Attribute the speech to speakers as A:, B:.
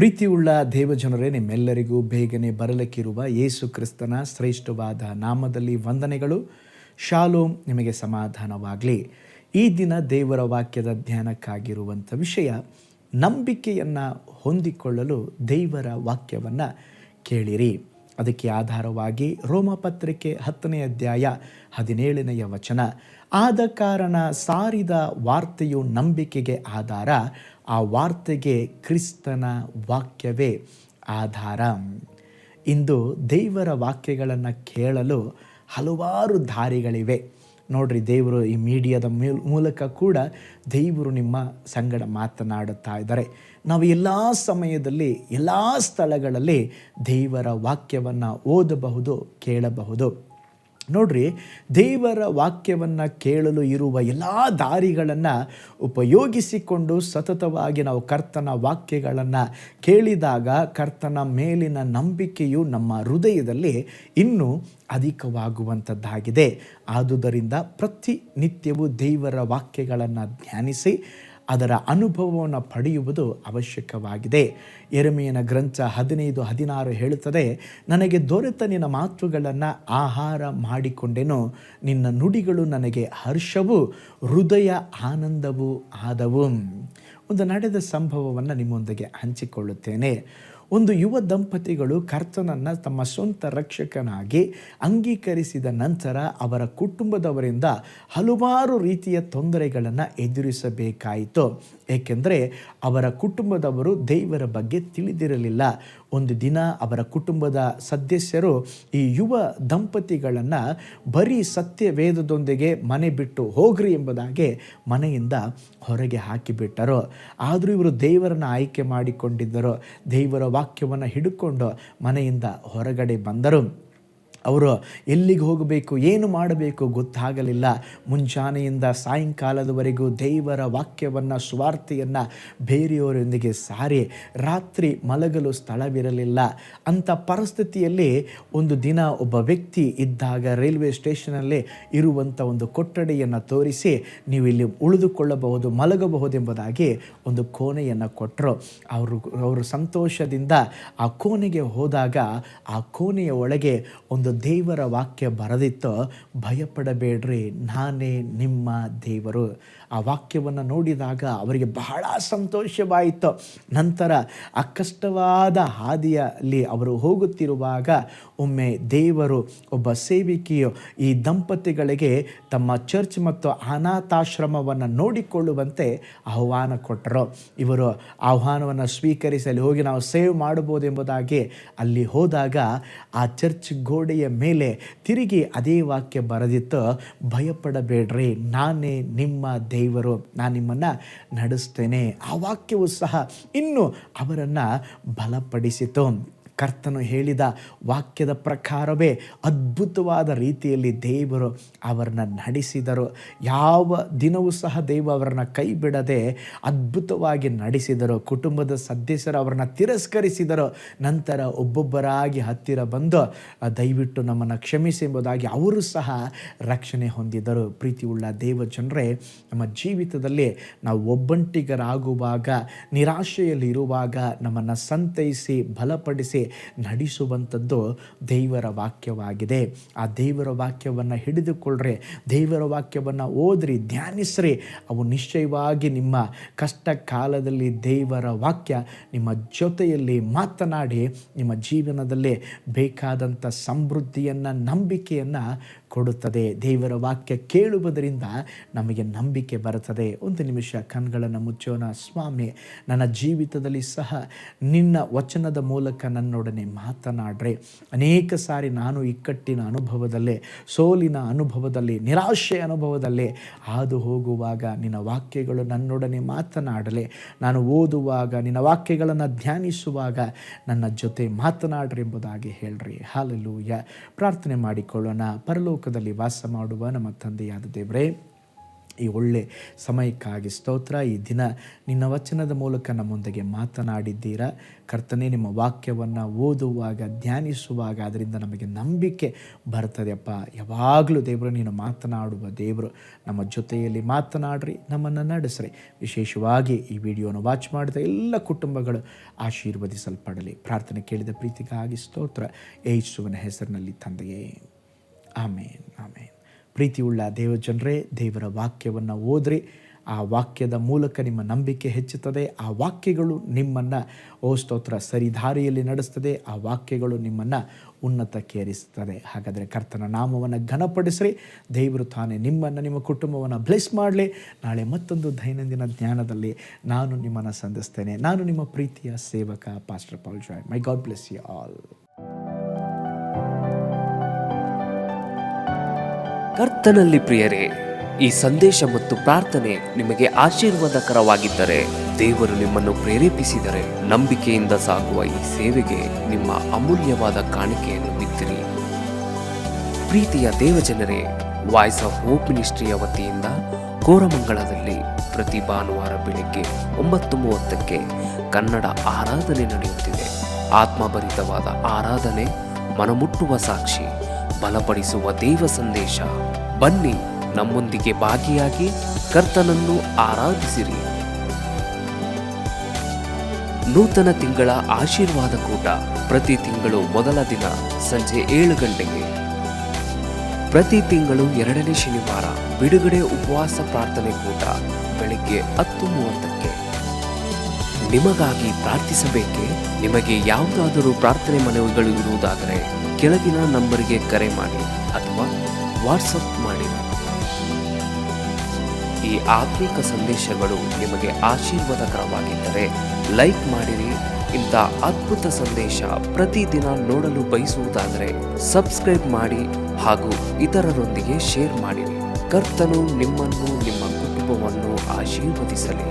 A: ಪ್ರೀತಿಯುಳ್ಳ ದೇವಜನರೇ, ನಿಮ್ಮೆಲ್ಲರಿಗೂ ಬೇಗನೆ ಬರಲಿಕ್ಕಿರುವ ಯೇಸು ಕ್ರಿಸ್ತನ ಶ್ರೇಷ್ಠವಾದ ನಾಮದಲ್ಲಿ ವಂದನೆಗಳು. ಶಾಲೋಮ್, ನಿಮಗೆ ಸಮಾಧಾನವಾಗಲಿ. ಈ ದಿನ ದೇವರ ವಾಕ್ಯದ ಧ್ಯಾನಕ್ಕಾಗಿರುವಂಥ ವಿಷಯ, ನಂಬಿಕೆಯನ್ನು ಹೊಂದಿಕೊಳ್ಳಲು ದೇವರ ವಾಕ್ಯವನ್ನು ಕೇಳಿರಿ. ಅದಕ್ಕೆ ಆಧಾರವಾಗಿ ರೋಮಪತ್ರಿಕೆ 10ನೇ ಅಧ್ಯಾಯ 17ನೇ ವಚನ, ಆದ ಕಾರಣ ಸಾರಿದ ವಾರ್ತೆಯು ನಂಬಿಕೆಗೆ ಆಧಾರ, ಆ ವಾರ್ತೆಗೆ ಕ್ರಿಸ್ತನ ವಾಕ್ಯವೇ ಆಧಾರ. ಇಂದು ದೇವರ ವಾಕ್ಯಗಳನ್ನು ಕೇಳಲು ಹಲವಾರು ದಾರಿಗಳಿವೆ. ನೋಡ್ರಿ, ದೇವರು ಈ ಮೀಡಿಯಾದ ಮೂಲಕ ಕೂಡ ದೇವರು ನಿಮ್ಮ ಸಂಗಡ ಮಾತನಾಡುತ್ತಾ ಇದ್ದಾರೆ. ನಾವು ಎಲ್ಲ ಸಮಯದಲ್ಲಿ ಎಲ್ಲ ಸ್ಥಳಗಳಲ್ಲಿ ದೇವರ ವಾಕ್ಯವನ್ನು ಓದಬಹುದು, ಕೇಳಬಹುದು. ನೋಡ್ರಿ, ದೇವರ ವಾಕ್ಯವನ್ನು ಕೇಳಲು ಇರುವ ಎಲ್ಲ ದಾರಿಗಳನ್ನು ಉಪಯೋಗಿಸಿಕೊಂಡು ಸತತವಾಗಿ ನಾವು ಕರ್ತನ ವಾಕ್ಯಗಳನ್ನು ಕೇಳಿದಾಗ ಕರ್ತನ ಮೇಲಿನ ನಂಬಿಕೆಯು ನಮ್ಮ ಹೃದಯದಲ್ಲಿ ಇನ್ನೂ ಅಧಿಕವಾಗುವಂಥದ್ದಾಗಿದೆ. ಆದುದರಿಂದ ಪ್ರತಿನಿತ್ಯವೂ ದೇವರ ವಾಕ್ಯಗಳನ್ನು ಧ್ಯಾನಿಸಿ ಅದರ ಅನುಭವವನ್ನು ಪಡೆಯುವುದು ಅವಶ್ಯಕವಾಗಿದೆ. ಯೆರೆಮೀಯನ ಗ್ರಂಥ 15:16 ಹೇಳುತ್ತದೆ, ನನಗೆ ದೊರೆತ ನಿನ್ನ ಮಾತುಗಳನ್ನು ಆಹಾರ ಮಾಡಿಕೊಂಡೆನು, ನಿನ್ನ ನುಡಿಗಳು ನನಗೆ ಹರ್ಷವೂ ಹೃದಯ ಆನಂದವೂ ಆದವು. ಒಂದು ನಡೆದ ಸಂಭವವನ್ನು ನಿಮ್ಮೊಂದಿಗೆ ಹಂಚಿಕೊಳ್ಳುತ್ತೇನೆ. ಒಂದು ಯುವ ದಂಪತಿಗಳು ಕರ್ತನನ್ನು ತಮ್ಮ ಸ್ವಂತ ರಕ್ಷಕನಾಗಿ ಅಂಗೀಕರಿಸಿದ ನಂತರ ಅವರ ಕುಟುಂಬದವರಿಂದ ಹಲವಾರು ರೀತಿಯ ತೊಂದರೆಗಳನ್ನು ಎದುರಿಸಬೇಕಾಯಿತು. ಏಕೆಂದರೆ ಅವರ ಕುಟುಂಬದವರು ದೇವರ ಬಗ್ಗೆ ತಿಳಿದಿರಲಿಲ್ಲ. ಒಂದು ದಿನ ಅವರ ಕುಟುಂಬದ ಸದಸ್ಯರು ಈ ಯುವ ದಂಪತಿಗಳನ್ನು ಬರೀ ಸತ್ಯವೇದದೊಂದಿಗೆ ಮನೆ ಬಿಟ್ಟು ಹೋಗ್ರಿ ಎಂಬುದಾಗಿ ಮನೆಯಿಂದ ಹೊರಗೆ ಹಾಕಿಬಿಟ್ಟರು. ಆದರೂ ಇವರು ದೇವರನ್ನು ಆಯ್ಕೆ ಮಾಡಿಕೊಂಡಿದ್ದರು. ದೇವರ ವಾಕ್ಯವನ್ನು ಹಿಡ್ಕೊಂಡು ಮನೆಯಿಂದ ಹೊರಗಡೆ ಬಂದರು. ಅವರು ಎಲ್ಲಿಗೆ ಹೋಗಬೇಕು, ಏನು ಮಾಡಬೇಕು ಗೊತ್ತಾಗಲಿಲ್ಲ. ಮುಂಜಾನೆಯಿಂದ ಸಾಯಂಕಾಲದವರೆಗೂ ದೇವರ ವಾಕ್ಯವನ್ನು, ಸುವಾರ್ತೆಯನ್ನು ಬೇರೆಯವರೊಂದಿಗೆ ಸಾರಿ ರಾತ್ರಿ ಮಲಗಲು ಸ್ಥಳವಿರಲಿಲ್ಲ. ಅಂಥ ಪರಿಸ್ಥಿತಿಯಲ್ಲಿ ಒಂದು ದಿನ ಒಬ್ಬ ವ್ಯಕ್ತಿ ಇದ್ದಾಗ ರೈಲ್ವೆ ಸ್ಟೇಷನಲ್ಲಿ ಇರುವಂಥ ಒಂದು ಕೊಠಡಿಯನ್ನು ತೋರಿಸಿ, ನೀವು ಇಲ್ಲಿ ಉಳಿದುಕೊಳ್ಳಬಹುದು, ಮಲಗಬಹುದೆಂಬುದಾಗಿ ಒಂದು ಕೋಣೆಯನ್ನು ಕೊಟ್ಟರು. ಅವರು ಸಂತೋಷದಿಂದ ಆ ಕೋಣೆಗೆ ಹೋದಾಗ ಆ ಕೋಣೆಯ ಒಳಗೆ ಒಂದು ದೇವರ ವಾಕ್ಯ ಬರೆದಿತ್ತು, ಭಯಪಡಬೇಡ್ರಿ, ನಾನೇ ನಿಮ್ಮ ದೇವರು. ಆ ವಾಕ್ಯವನ್ನು ನೋಡಿದಾಗ ಅವರಿಗೆ ಬಹಳ ಸಂತೋಷವಾಯಿತು. ನಂತರ ಆ ಕಷ್ಟವಾದ ಹಾದಿಯಲ್ಲಿ ಅವರು ಹೋಗುತ್ತಿರುವಾಗ ಒಮ್ಮೆ ದೇವರು ಒಬ್ಬ ಸೇವಿಕೆಯು ಈ ದಂಪತಿಗಳಿಗೆ ತಮ್ಮ ಚರ್ಚ್ ಮತ್ತು ಅನಾಥಾಶ್ರಮವನ್ನು ನೋಡಿಕೊಳ್ಳುವಂತೆ ಆಹ್ವಾನ ಕೊಟ್ಟರು. ಇವರು ಆಹ್ವಾನವನ್ನು ಸ್ವೀಕರಿಸಿ ಅಲ್ಲಿ ಹೋಗಿ ನಾವು ಸೇವ್ ಮಾಡಬಹುದು ಎಂಬುದಾಗಿ ಅಲ್ಲಿ ಹೋದಾಗ ಆ ಚರ್ಚ್ ಗೋಡೆಯ ಮೇಲೆ ತಿರುಗಿ ಅದೇ ವಾಕ್ಯ ಬರೆದಿತ್ತು, ಭಯಪಡಬೇಡ್ರಿ, ನಾನೇ ನಿಮ್ಮ ದೇವರು, ನಾನು ನಿಮ್ಮನ್ನು ನಡೆಸ್ತೇನೆ. ಆ ವಾಕ್ಯವು ಸಹ ಇನ್ನೂ ಅವರನ್ನು ಬಲಪಡಿಸಿತು. ಕರ್ತನು ಹೇಳಿದ ವಾಕ್ಯದ ಪ್ರಕಾರವೇ ಅದ್ಭುತವಾದ ರೀತಿಯಲ್ಲಿ ದೇವರು ಅವರನ್ನು ನಡೆಸಿದರು. ಯಾವ ದಿನವೂ ಸಹ ದೇವರು ಅವರನ್ನು ಕೈ ಬಿಡದೆ ಅದ್ಭುತವಾಗಿ ನಡೆಸಿದರು. ಕುಟುಂಬದ ಸದಸ್ಯರು ಅವರನ್ನು ತಿರಸ್ಕರಿಸಿದರು. ನಂತರ ಒಬ್ಬೊಬ್ಬರಾಗಿ ಹತ್ತಿರ ಬಂದು ದಯವಿಟ್ಟು ನಮ್ಮನ್ನು ಕ್ಷಮಿಸಿ ಎಂಬುದಾಗಿ ಅವರು ಸಹ ರಕ್ಷಣೆ ಹೊಂದಿದರು. ಪ್ರೀತಿಯುಳ್ಳ ದೇವ ಜನರೇ, ನಮ್ಮ ಜೀವಿತದಲ್ಲಿ ನಾವು ಒಬ್ಬಂಟಿಗರಾಗುವಾಗ, ನಿರಾಶೆಯಲ್ಲಿರುವಾಗ ನಮ್ಮನ್ನು ಸಂತೈಸಿ ಬಲಪಡಿಸಿ ನಡೆಸುವಂಥದ್ದು ದೇವರ ವಾಕ್ಯವಾಗಿದೆ. ಆ ದೇವರ ವಾಕ್ಯವನ್ನು ಹಿಡಿದುಕೊಳ್ಳ್ರಿ, ದೇವರ ವಾಕ್ಯವನ್ನು ಓದ್ರಿ, ಧ್ಯಾನಿಸ್ರಿ. ಅವು ನಿಶ್ಚಯವಾಗಿ ನಿಮ್ಮ ಕಷ್ಟ ಕಾಲದಲ್ಲಿ ದೇವರ ವಾಕ್ಯ ನಿಮ್ಮ ಜೊತೆಯಲ್ಲಿ ಮಾತನಾಡಿ ನಿಮ್ಮ ಜೀವನದಲ್ಲಿ ಬೇಕಾದಂಥ ಸಮೃದ್ಧಿಯನ್ನು, ನಂಬಿಕೆಯನ್ನು ಕೊಡುತ್ತದೆ. ದೇವರ ವಾಕ್ಯ ಕೇಳುವುದರಿಂದ ನಮಗೆ ನಂಬಿಕೆ ಬರುತ್ತದೆ. ಒಂದು ನಿಮಿಷ ಕಣ್ಗಳನ್ನು ಮುಚ್ಚೋಣ. ಸ್ವಾಮಿ, ನನ್ನ ಜೀವಿತದಲ್ಲಿ ಸಹ ನಿನ್ನ ವಚನದ ಮೂಲಕ ನನ್ನೊಡನೆ ಮಾತನಾಡ್ರೆ. ಅನೇಕ ಸಾರಿ ನಾನು ಇಕ್ಕಟ್ಟಿನ ಅನುಭವದಲ್ಲೇ, ಸೋಲಿನ ಅನುಭವದಲ್ಲಿ, ನಿರಾಶೆ ಅನುಭವದಲ್ಲಿ ಹಾದು ಹೋಗುವಾಗ ನಿನ್ನ ವಾಕ್ಯಗಳು ನನ್ನೊಡನೆ ಮಾತನಾಡಲೆ. ನಾನು ಓದುವಾಗ, ನಿನ್ನ ವಾಕ್ಯಗಳನ್ನು ಧ್ಯಾನಿಸುವಾಗ ನನ್ನ ಜೊತೆ ಮಾತನಾಡ್ರಿ ಎಂಬುದಾಗಿ ಹೇಳ್ರಿ. ಹಲ್ಲೆಲೂಯಾ. ಪ್ರಾರ್ಥನೆ ಮಾಡಿಕೊಳ್ಳೋಣ. ಪರಲೋಕದಲ್ಲಿ ವಾಸ ಮಾಡುವ ನಮ್ಮ ತಂದೆಯಾದ ದೇವರೇ, ಈ ಒಳ್ಳೆ ಸಮಯಕ್ಕಾಗಿ ಸ್ತೋತ್ರ. ಈ ದಿನ ನಿನ್ನ ವಚನದ ಮೂಲಕ ನಮ್ಮೊಂದಿಗೆ ಮಾತನಾಡಿದ್ದೀರಾ ಕರ್ತನೇ. ನಿಮ್ಮ ವಾಕ್ಯವನ್ನು ಓದುವಾಗ ಧ್ಯಾನಿಸುವಾಗ ಅದರಿಂದ ನಮಗೆ ನಂಬಿಕೆ ಬರ್ತದೆಯಪ್ಪ. ಯಾವಾಗಲೂ ದೇವರು ನೀನು ಮಾತನಾಡುವ ದೇವರು, ನಮ್ಮ ಜೊತೆಯಲ್ಲಿ ಮಾತನಾಡ್ರಿ, ನಮ್ಮನ್ನು ನಡೆಸ್ರಿ. ವಿಶೇಷವಾಗಿ ಈ ವಿಡಿಯೋನ ವಾಚ್ ಮಾಡಿದ ಎಲ್ಲ ಕುಟುಂಬಗಳು ಆಶೀರ್ವದಿಸಲ್ಪಡಲಿ. ಪ್ರಾರ್ಥನೆ ಕೇಳಿದ ಪ್ರೀತಿಗಾಗಿ ಸ್ತೋತ್ರ, ಯೇಸುವಿನ ಹೆಸರಿನಲ್ಲಿ ತಂದೆಯೇ, ಆಮೇನ್ ಆಮೇನ್. ಪ್ರೀತಿಯುಳ್ಳ ದೇವಜನರೇ, ದೇವರ ವಾಕ್ಯವನ್ನು ಓದ್ರಿ. ಆ ವಾಕ್ಯದ ಮೂಲಕ ನಿಮ್ಮ ನಂಬಿಕೆ ಹೆಚ್ಚುತ್ತದೆ. ಆ ವಾಕ್ಯಗಳು ನಿಮ್ಮನ್ನು ಸ್ತೋತ್ರ ಸರಿದಾರಿಯಲ್ಲಿ ನಡೆಸ್ತದೆ. ಆ ವಾಕ್ಯಗಳು ನಿಮ್ಮನ್ನು ಉನ್ನತಕ್ಕೆ ಏರಿಸ್ತದೆ. ಹಾಗಾದರೆ ಕರ್ತನ ನಾಮವನ್ನು ಘನಪಡಿಸ್ರಿ. ದೇವರು ತಾನೇ ನಿಮ್ಮನ್ನು, ನಿಮ್ಮ ಕುಟುಂಬವನ್ನು ಬ್ಲೆಸ್ ಮಾಡಲಿ. ನಾಳೆ ಮತ್ತೊಂದು ದೈನಂದಿನ ಜ್ಞಾನದಲ್ಲಿ ನಾನು ನಿಮ್ಮನ್ನು ಸಂಧಿಸ್ತೇನೆ. ನಾನು ನಿಮ್ಮ ಪ್ರೀತಿಯ ಸೇವಕ pastor Paul Joy. My God bless you all.
B: ಕರ್ತನಲ್ಲಿ ಪ್ರಿಯರೇ, ಈ ಸಂದೇಶ ಮತ್ತು ಪ್ರಾರ್ಥನೆ ನಿಮಗೆ ಆಶೀರ್ವಾದಕರವಾಗಿದ್ದರೆ, ದೇವರು ನಿಮ್ಮನ್ನು ಪ್ರೇರೇಪಿಸಿದರೆ, ನಂಬಿಕೆಯಿಂದ ಸಾಗುವ ಈ ಸೇವೆಗೆ ನಿಮ್ಮ ಅಮೂಲ್ಯವಾದ ಕಾಣಿಕೆಯನ್ನು ಬಿತ್ತಿರಿ. ಪ್ರೀತಿಯ ದೇವಜನರೇ, ವಾಯ್ಸ್ ಆಫ್ ಹೋಪ್ ಮಿನಿಸ್ಟ್ರಿಯ ವತಿಯಿಂದ ಕೋರಮಂಗಲದಲ್ಲಿ ಪ್ರತಿ ಭಾನುವಾರ ಬೆಳಿಗ್ಗೆ 9:30ಕ್ಕೆ ಕನ್ನಡ ಆರಾಧನೆ ನಡೆಯುತ್ತಿದೆ. ಆತ್ಮಭರಿತವಾದ ಆರಾಧನೆ, ಮನಮುಟ್ಟುವ ಸಾಕ್ಷಿ, ಬಲಪಡಿಸುವ ದೇವ ಸಂದೇಶ. ಬನ್ನಿ, ನಮ್ಮೊಂದಿಗೆ ಭಾಗಿಯಾಗಿ ಕರ್ತನನ್ನು ಆರಾಧಿಸಿರಿ. ನೂತನ ತಿಂಗಳ ಆಶೀರ್ವಾದ ಕೂಟ ಪ್ರತಿ ತಿಂಗಳು ಮೊದಲ ದಿನ ಸಂಜೆ 7 ಗಂಟೆಗೆ. ಪ್ರತಿ ತಿಂಗಳು 2ನೇ ಶನಿವಾರ ಬಿಡುಗಡೆ ಉಪವಾಸ ಪ್ರಾರ್ಥನೆ ಕೂಟ ಬೆಳಿಗ್ಗೆ 10:30ಕ್ಕೆ. ನಿಮಗಾಗಿ ಪ್ರಾರ್ಥಿಸಬೇಕೆ? ನಿಮಗೆ ಯಾವುದಾದರೂ ಪ್ರಾರ್ಥನೆ ಮನವಿಗಳು ಇರುವುದಾದರೆ ಕೆಳಗಿನ ನಂಬರಿಗೆ ಕರೆ ಮಾಡಿ ಅಥವಾ ವಾಟ್ಸಪ್ ಮಾಡಿ. ಈ ಆತ್ಮಿಕ ಸಂದೇಶಗಳು ನಿಮಗೆ ಆಶೀರ್ವಾದಕರವಾಗಿದ್ದರೆ ಲೈಕ್ ಮಾಡಿರಿ. ಇಂಥ ಅದ್ಭುತ ಸಂದೇಶ ಪ್ರತಿದಿನ ನೋಡಲು ಬಯಸುವುದಾದರೆ ಸಬ್ಸ್ಕ್ರೈಬ್ ಮಾಡಿ ಹಾಗೂ ಇತರರೊಂದಿಗೆ ಶೇರ್ ಮಾಡಿರಿ. ಕರ್ತನು ನಿಮ್ಮನ್ನು, ನಿಮ್ಮ ಕುಟುಂಬವನ್ನು ಆಶೀರ್ವದಿಸಲಿ.